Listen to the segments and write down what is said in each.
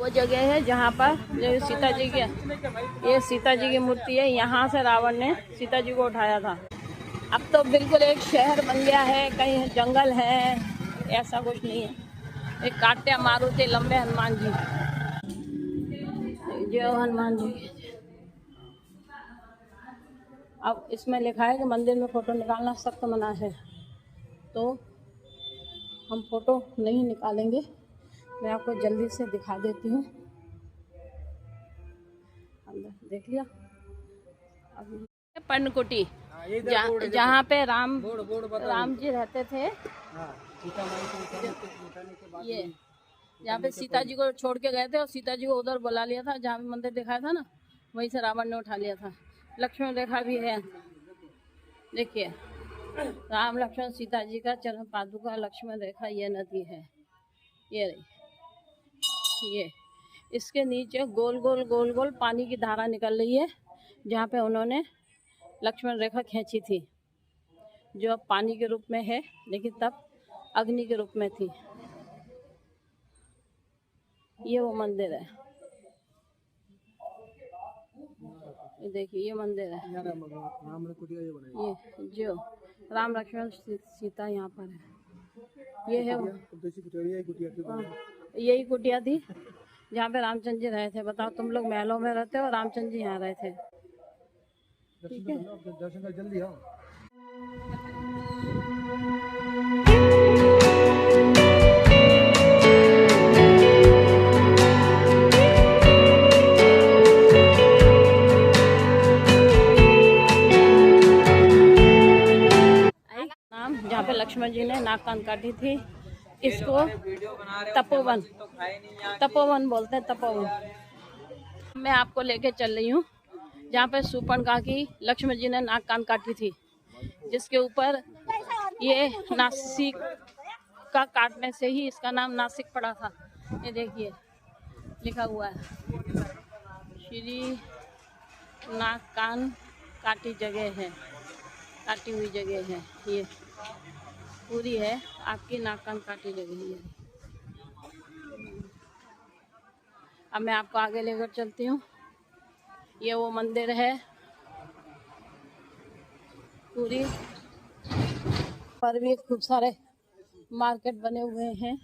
वो जगह है जहाँ पर जो सीता जी की, ये सीता जी की मूर्ति है। यहाँ से रावण ने सीता जी को उठाया था। अब तो बिल्कुल एक शहर बन गया है, कहीं जंगल है, ऐसा कुछ नहीं है। एक काट्या मारुति लंबे हनुमान जी, जय हनुमान जी। अब इसमें लिखा है कि मंदिर में फोटो निकालना सख्त मना है, तो हम फोटो नहीं निकालेंगे। मैं आपको जल्दी से दिखा देती हूँ। अंदर देख लिया। अब पर्णकुटी, जहाँ पे राम जी रहते थे। ये जहाँ पे सीता जी को छोड़ के गए थे और सीता जी को उधर बुला लिया था, जहाँ पे मंदिर दिखाया था ना, वहीं से रावण ने उठा लिया था। लक्ष्मण रेखा भी है, देखिए, राम लक्ष्मण सीता जी का चरण पादुका लक्ष्मण रेखा, ये नदी है, ये रही। ये इसके नीचे गोल गोल गोल गोल पानी की धारा निकल रही है, जहाँ पे उन्होंने लक्ष्मण रेखा खींची थी, जो अब पानी के रूप में है, लेकिन तब अग्नि के रूप में थी। ये वो मंदिर है, ये देखिए, ये मंदिर है। ये जो राम लक्ष्मण सीता यहाँ पर है, ये है यही कुटिया थी जहाँ पे रामचंद्र जी रहे थे। बताओ, तुम लोग महलों में रहते हो, रामचंद्र जी यहाँ रहे थे। ठीक है, दर्शन कर जल्दी आओ। जहाँ पे लक्ष्मण जी ने नाक कान काटी थी, इसको तपोवन, तपोवन बोलते हैं, तपोवन। मैं आपको लेके चल रही हूँ जहाँ पे सुपर्णखा की लक्ष्मण जी ने नाक कान काटी थी, जिसके ऊपर ये नासिक का काटने से ही इसका नाम नासिक पड़ा था। ये देखिए लिखा हुआ है, श्री नाक कान काटी जगह है, काटी हुई जगह है, ये पूरी है आपकी नाक कान काटी जगह है। अब मैं आपको आगे लेकर चलती हूँ। ये वो मंदिर है, पूरी पर भी खूब सारे मार्केट बने हुए हैं,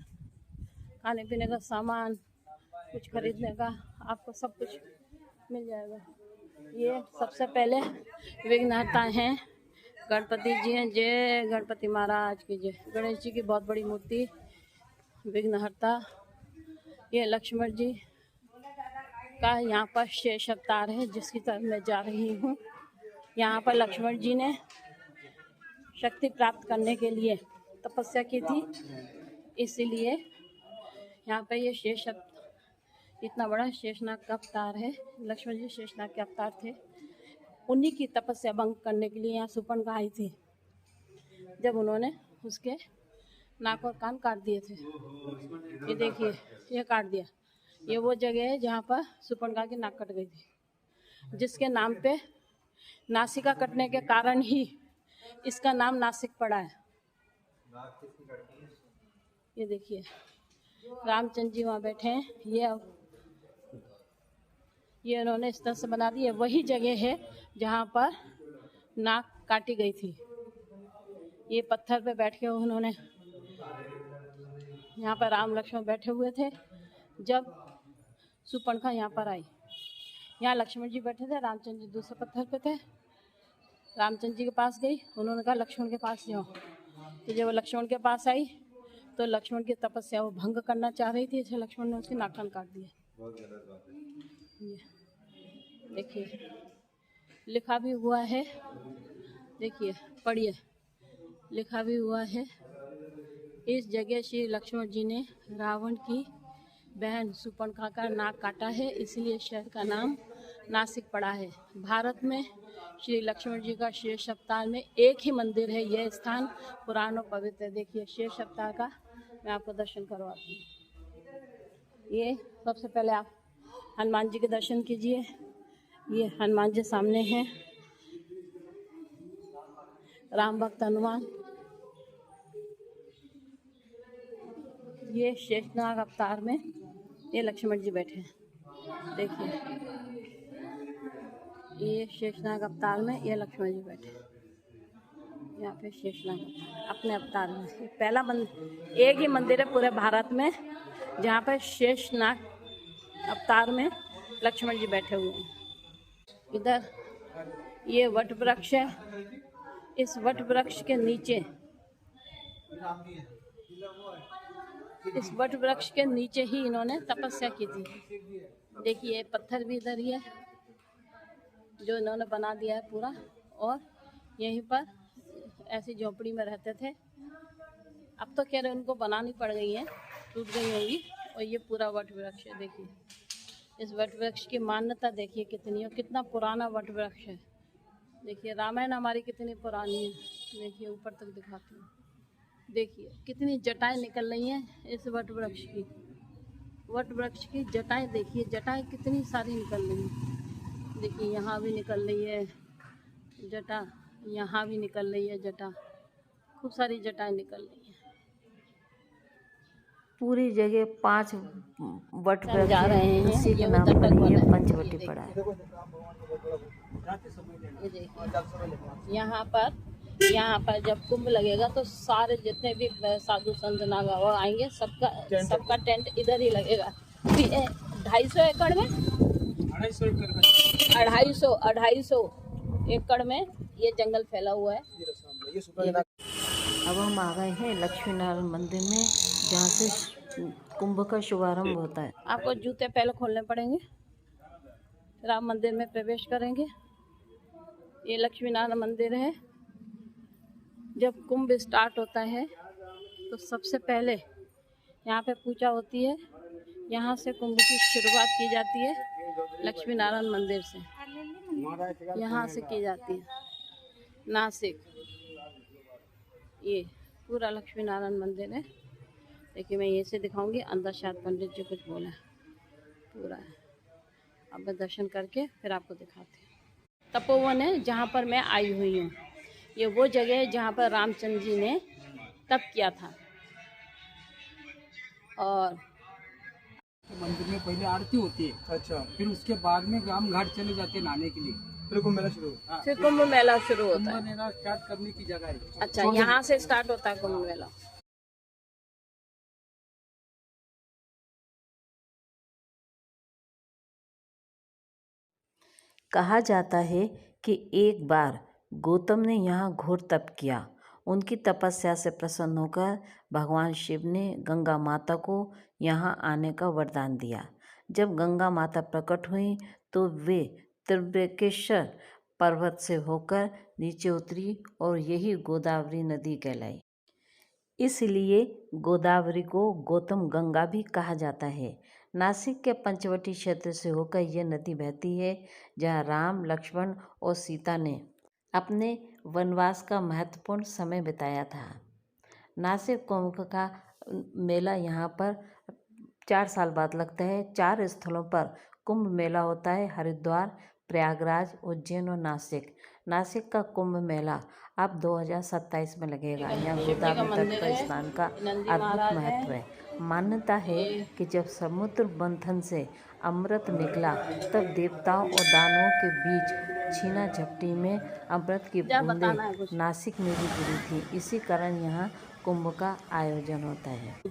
खाने पीने का सामान, कुछ खरीदने का, आपको सब कुछ मिल जाएगा। ये सबसे पहले विघ्नहर्ता हैं, गणपति जी हैं, जय गणपति महाराज की जय। गणेश जी की बहुत बड़ी मूर्ति, विघ्नहर्ता। ये लक्ष्मण जी का यहाँ पर शेष अवतार है, जिसकी तरफ मैं जा रही हूँ। यहाँ पर लक्ष्मण जी ने शक्ति प्राप्त करने के लिए तपस्या की थी, इसीलिए यहाँ पे ये शेष, इतना बड़ा शेषनाग का अवतार है। लक्ष्मण जी शेषनाग के अवतार थे, उन्हीं की तपस्या भंग करने के लिए यहाँ सुपर्णखा आई थी, जब उन्होंने उसके नाक और कान काट दिए थे। ये देखिए, ये काट दिया। ये वो जगह है जहाँ पर सुपर्णखा की नाक कट गई थी, जिसके नाम पे, नासिका कटने के कारण ही इसका नाम नासिक पड़ा है। ये देखिए, रामचंद्र जी वहाँ बैठे हैं। ये उन्होंने इस तरह से बना दी है। वही जगह है जहाँ पर नाक काटी गई थी। ये पत्थर पे बैठ के उन्होंने, यहाँ पर राम लक्ष्मण बैठे हुए थे जब सुपर्णखा यहाँ पर आई। यहाँ लक्ष्मण जी बैठे थे, रामचंद्र जी दूसरे पत्थर पे थे। रामचंद्र जी के पास गई, उन्होंने कहा लक्ष्मण के पास जाओ। तो जब वो लक्ष्मण के पास आई तो लक्ष्मण की तपस्या वो भंग करना चाह रही थी, इसलिए लक्ष्मण ने उसकी नाक कान काट दिए। देखिए लिखा भी हुआ है, देखिए पढ़िए, लिखा भी हुआ है, इस जगह श्री लक्ष्मण जी ने रावण की बहन सुपर्णखा का नाक काटा है, इसलिए शहर का नाम नासिक पड़ा है। भारत में श्री लक्ष्मण जी का शेष अवतार में एक ही मंदिर है। यह स्थान पुराण और पवित्र है। देखिए शेष अवतार का मैं आपको दर्शन करवाती हूँ। ये सबसे पहले आप हनुमान जी के दर्शन कीजिए। ये हनुमान जी सामने हैं, राम भक्त हनुमान। ये शेषनाग अवतार में ये लक्ष्मण जी बैठे हैं, देखिए ये शेषनाग अवतार में ये लक्ष्मण जी बैठे हैं। यहाँ पे शेषनाग अपने अवतार में पहला मंदिर, एक ही मंदिर है पूरे भारत में जहाँ पर शेषनाग अवतार में लक्ष्मण जी बैठे हुए हैं। इधर ये वट वृक्ष है, इस वट वृक्ष के नीचे, इस वट वृक्ष के नीचे ही इन्होंने तपस्या की थी। देखिए पत्थर भी इधर ही है जो इन्होंने बना दिया है पूरा, और यहीं पर ऐसी झोपड़ी में रहते थे। अब तो कह रहे उनको बनानी पड़ गई है, टूट गई होंगी। और ये पूरा वट वृक्ष है, देखिए इस वट वृक्ष की मान्यता देखिए कितनी है, कितना पुराना वट वृक्ष है। देखिए रामायण हमारी कितनी पुरानी है, देखिए ऊपर तक दिखाती हूँ। देखिए कितनी जटाएं निकल रही हैं इस वट वृक्ष की, वट वृक्ष की जटाएं देखिए, जटाएं कितनी सारी निकल रही हैं। देखिए यहाँ भी निकल रही है जटा, यहाँ भी निकल रही है जटा, खूब सारी जटाएं निकल रही हैं। पूरी जगह 5 वट वृक्ष जा रहे हैं, उसी के ये नाम उधर पर तक ये बना है। पंचवटी पड़ा है। ये देखिए यहाँ पर जब कुंभ लगेगा तो सारे जितने भी साधु संत नागा आएंगे, सबका टेंट इधर ही लगेगा। 250 एकड़ में 250 एकड़ में ये जंगल फैला हुआ है। अब हम आ गए हैं लक्ष्मी नारायण मंदिर में, जहाँ से कुंभ का शुभारंभ होता है। आपको जूते पहले खोलने पड़ेंगे, फिर आप मंदिर में प्रवेश करेंगे। ये लक्ष्मी नारायण मंदिर है। जब कुंभ स्टार्ट होता है तो सबसे पहले यहाँ पे पूजा होती है। यहाँ से कुंभ की शुरुआत की जाती है, लक्ष्मी नारायण मंदिर से, यहाँ से की जाती है। नासिक ये पूरा लक्ष्मी नारायण मंदिर है। देखिए मैं ये से दिखाऊंगी, अंदर शायद पंडित जी कुछ बोला पूरा है। अब मैं दर्शन करके फिर आपको दिखाती हूँ। तपोवन है जहाँ पर मैं आई हुई हूँ। ये वो जगह है जहाँ पर रामचंद्र जी ने तप किया था। और मंदिर में पहले आरती होती है, अच्छा, फिर उसके बाद में हम घाट चले जाते हैं नहाने के लिए। फिर कुंभ मेला शुरू, फिर कुंभ मेला शुरू होता है। कुंभ मेला स्टार्ट करने की जगह है। अच्छा, यहाँ से स्टार्ट होता है कुंभ मेला। कहा जाता है कि एक बार गौतम ने यहाँ घोर तप किया। उनकी तपस्या से प्रसन्न होकर भगवान शिव ने गंगा माता को यहाँ आने का वरदान दिया। जब गंगा माता प्रकट हुई तो वे त्र्यंबकेश्वर पर्वत से होकर नीचे उतरी और यही गोदावरी नदी कहलाई। इसलिए गोदावरी को गौतम गंगा भी कहा जाता है। नासिक के पंचवटी क्षेत्र से होकर यह नदी बहती है, जहाँ राम, लक्ष्मण और सीता ने अपने वनवास का महत्वपूर्ण समय बिताया था। नासिक कुंभ का मेला यहाँ पर 4 साल बाद लगता है। 4 स्थलों पर कुंभ मेला होता है: हरिद्वार, प्रयागराज, उज्जैन और नासिक। नासिक का कुंभ मेला अब 2027 में लगेगा। यहाँ गोदावरी तट पर स्नान का अद्भुत महत्व है। मान्यता है कि जब समुद्र मंथन से अमृत निकला तब देवताओं और दानवों के बीच छीना झपटी में अमृत की बूंदें नासिक में भी गिरी थी। इसी कारण यहाँ कुंभ का आयोजन होता है।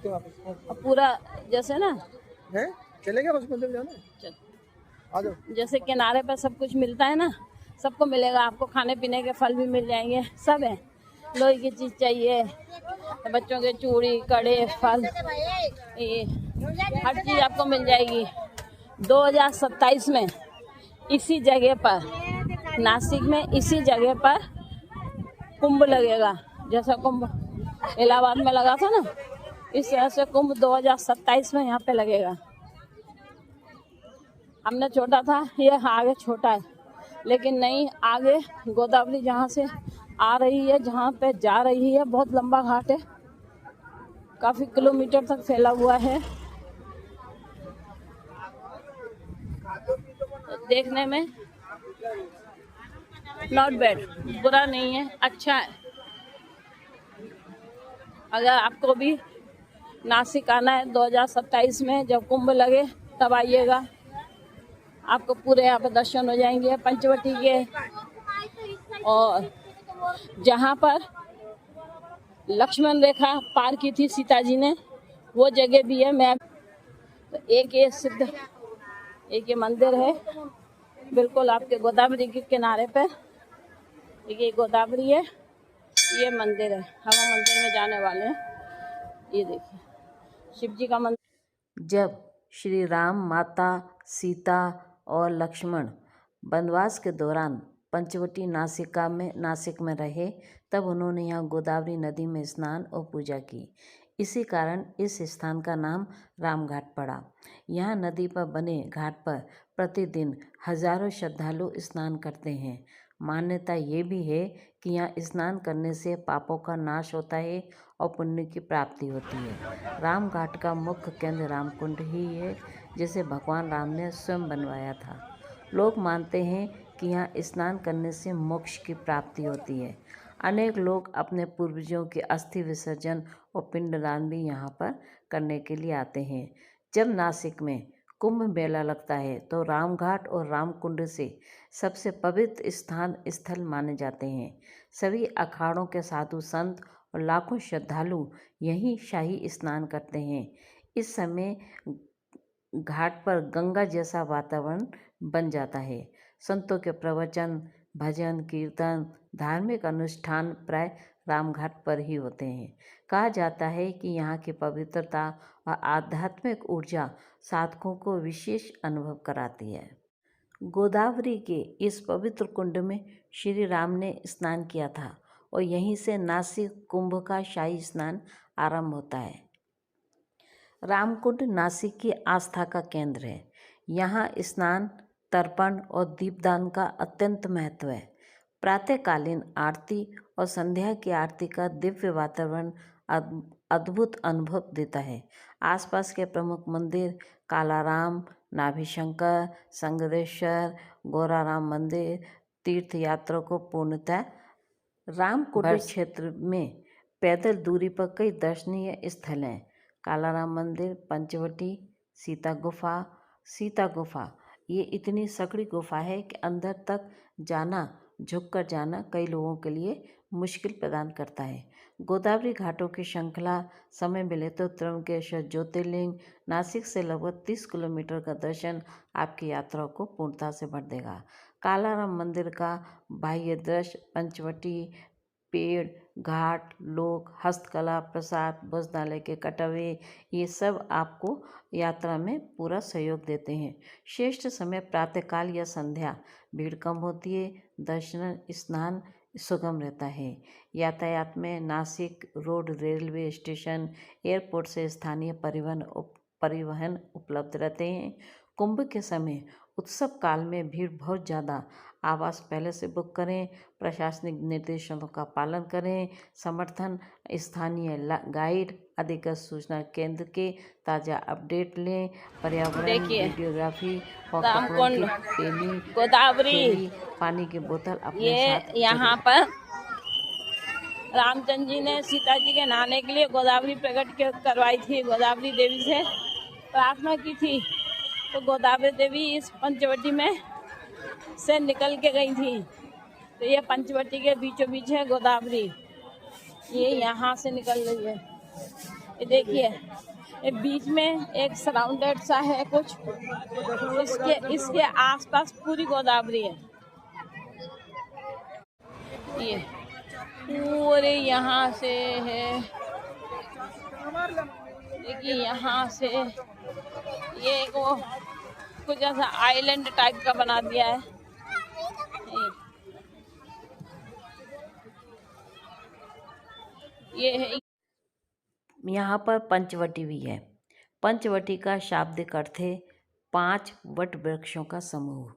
पूरा जैसे ना है चलेगा बस मंदिर जाना, आ जाओ। जैसे किनारे पर सब कुछ मिलता है ना, सबको मिलेगा। आपको खाने पीने के फल भी मिल जाएंगे, सब है। लोहे की चीज़ चाहिए, बच्चों के चूड़ी, कड़े, फल, ये हर चीज़ आपको मिल जाएगी। 2027 में इसी जगह पर, नासिक में इसी जगह पर कुंभ लगेगा। जैसा कुंभ इलाहाबाद में लगा था ना, इस तरह से कुंभ 2027 में यहाँ पे लगेगा। हमने छोटा था, ये आगे छोटा है, लेकिन नहीं, आगे गोदावरी जहाँ से आ रही है, जहाँ पे जा रही है, बहुत लंबा घाट है, काफ़ी किलोमीटर तक फैला हुआ है। देखने में नॉट बैड, बुरा नहीं है, अच्छा है। अगर आपको भी नासिक आना है 2027 में, जब कुंभ लगे तब आइएगा, आपको पूरे यहाँ पे दर्शन हो जाएंगे पंचवटी के। और जहाँ पर लक्ष्मण रेखा पार की थी सीता जी ने, वो जगह भी है। मैं एक ये मंदिर है बिल्कुल आपके गोदावरी के किनारे पे। ये गोदावरी है, ये मंदिर है, हम मंदिर में जाने वाले हैं। ये देखिए शिव जी का मंदिर। जब श्री राम, माता सीता और लक्ष्मण वनवास के दौरान पंचवटी नासिक में रहे, तब उन्होंने यहाँ गोदावरी नदी में स्नान और पूजा की। इसी कारण इस स्थान का नाम रामघाट पड़ा। यहाँ नदी पर बने घाट पर प्रतिदिन हजारों श्रद्धालु स्नान करते हैं। मान्यता ये भी है कि यहाँ स्नान करने से पापों का नाश होता है और पुण्य की प्राप्ति होती है। रामघाट का मुख्य केंद्र रामकुंड ही है, जिसे भगवान राम ने स्वयं बनवाया था। लोग मानते हैं कि यहाँ स्नान करने से मोक्ष की प्राप्ति होती है। अनेक लोग अपने पूर्वजों के अस्थि विसर्जन और पिंडदान भी यहाँ पर करने के लिए आते हैं। जब नासिक में कुंभ मेला लगता है तो रामघाट और रामकुंड से सबसे पवित्र स्थल माने जाते हैं। सभी अखाड़ों के साधु संत और लाखों श्रद्धालु यहीं शाही स्नान करते हैं। इस समय घाट पर गंगा जैसा वातावरण बन जाता है। संतों के प्रवचन, भजन, कीर्तन, धार्मिक अनुष्ठान प्राय रामघाट पर ही होते हैं। कहा जाता है कि यहाँ की पवित्रता और आध्यात्मिक ऊर्जा साधकों को विशेष अनुभव कराती है। गोदावरी के इस पवित्र कुंड में श्री राम ने स्नान किया था और यहीं से नासिक कुंभ का शाही स्नान आरंभ होता है। रामकुंड नासिक की आस्था का केंद्र है। यहाँ स्नान, तर्पण और दीपदान का अत्यंत महत्व है। प्रातःकालीन आरती और संध्या की आरती का दिव्य वातावरण अद्भुत अनुभव देता है। आसपास के प्रमुख मंदिर कालाराम, नाभिशंकर, संगरेश्वर, गोराराम मंदिर तीर्थ यात्रा को पूर्णतः रामकुंड क्षेत्र में पैदल दूरी पर कई दर्शनीय स्थल हैं। कालाराम मंदिर, पंचवटी, सीता गुफा ये इतनी सकड़ी गुफा है कि अंदर तक जाना, झुककर जाना कई लोगों के लिए मुश्किल प्रदान करता है। गोदावरी घाटों की श्रृंखला, समय मिले तो त्र्यंबकेश्वर ज्योतिर्लिंग, नासिक से लगभग 30 किलोमीटर का दर्शन आपकी यात्रा को पूर्णता से भर देगा। कालाराम मंदिर का बाह्य दृश्य, पंचवटी, पेड़, घाट, लोग, हस्तकला, प्रसाद, भोजनालय के कटवे, ये सब आपको यात्रा में पूरा सहयोग देते हैं। श्रेष्ठ समय प्रातःकाल या संध्या, भीड़ कम होती है, दर्शन स्नान सुगम रहता है। यातायात में Nashik road, railway station, airport से स्थानीय परिवहन उपलब्ध रहते हैं। कुंभ के समय उत्सव काल में भीड़ बहुत ज़्यादा, आवास पहले से बुक करें, प्रशासनिक निर्देशों का पालन करें, समर्थन स्थानीय गाइड, अधिकृत सूचना केंद्र के ताज़ा अपडेट लें, पर्यावरण, वीडियोग्राफी और कपड़ों की थैली, गोदावरी, पानी की बोतल अपने ये साथ यहाँ पर रामचंद्र जी ने सीता जी के नहाने के लिए गोदावरी प्रकट करवाई थी। गोदावरी देवी से प्रार्थना की थी, तो गोदावरी देवी इस पंचवटी में से निकल के गई थी। तो ये पंचवटी के बीचों बीच है गोदावरी, ये यहाँ से निकल रही है। ये देखिए, ये बीच में एक सराउंडेड सा है कुछ, इसके आसपास पूरी गोदावरी है। ये पूरे यहाँ से है, देखिए यहाँ से ये वो कुछ ऐसा आइलैंड टाइप का बना दिया है। ये है, यहाँ पर पंचवटी भी है। पंचवटी का शाब्दिक अर्थ है 5 वट वृक्षों का समूह।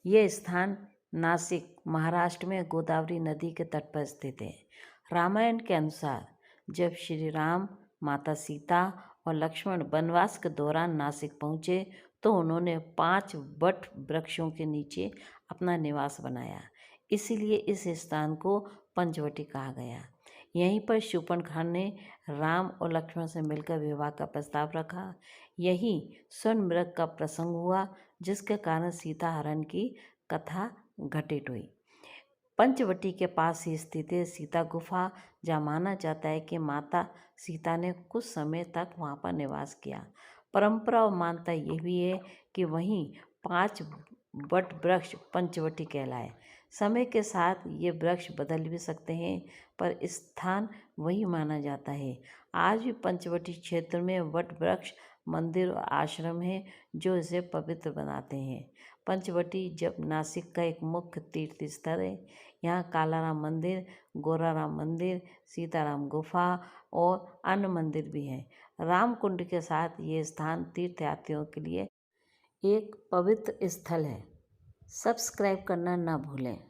यह स्थान नासिक, महाराष्ट्र में गोदावरी नदी के तट पर स्थित है। रामायण के अनुसार जब श्री राम, माता सीता और लक्ष्मण वनवास के दौरान नासिक पहुँचे तो उन्होंने 5 वट वृक्षों के नीचे अपना निवास बनाया। इसीलिए इस स्थान को पंचवटी कहा गया। यहीं पर शूर्पणखा ने राम और लक्ष्मण से मिलकर विवाह का प्रस्ताव रखा। यही स्वर्ण मृग का प्रसंग हुआ जिसके कारण सीता हरण की कथा घटित हुई। पंचवटी के पास ही स्थित है सीता गुफा, जहाँ माना जाता है कि माता सीता ने कुछ समय तक वहाँ पर निवास किया। परंपरा और मान्यता ये भी है कि वहीं 5 वट वृक्ष पंचवटी कहलाए। समय के साथ ये वृक्ष बदल भी सकते हैं, पर स्थान वही माना जाता है। आज भी पंचवटी क्षेत्र में वट वृक्ष, मंदिर और आश्रम हैं जो इसे पवित्र बनाते हैं। पंचवटी जब नासिक का एक मुख्य तीर्थ स्थल है। यहाँ कालाराम मंदिर, गोराराम मंदिर, सीताराम गुफा और अन्य मंदिर भी हैं। रामकुंड के साथ ये स्थान तीर्थयात्रियों के लिए एक पवित्र स्थल है। सब्सक्राइब करना ना भूलें।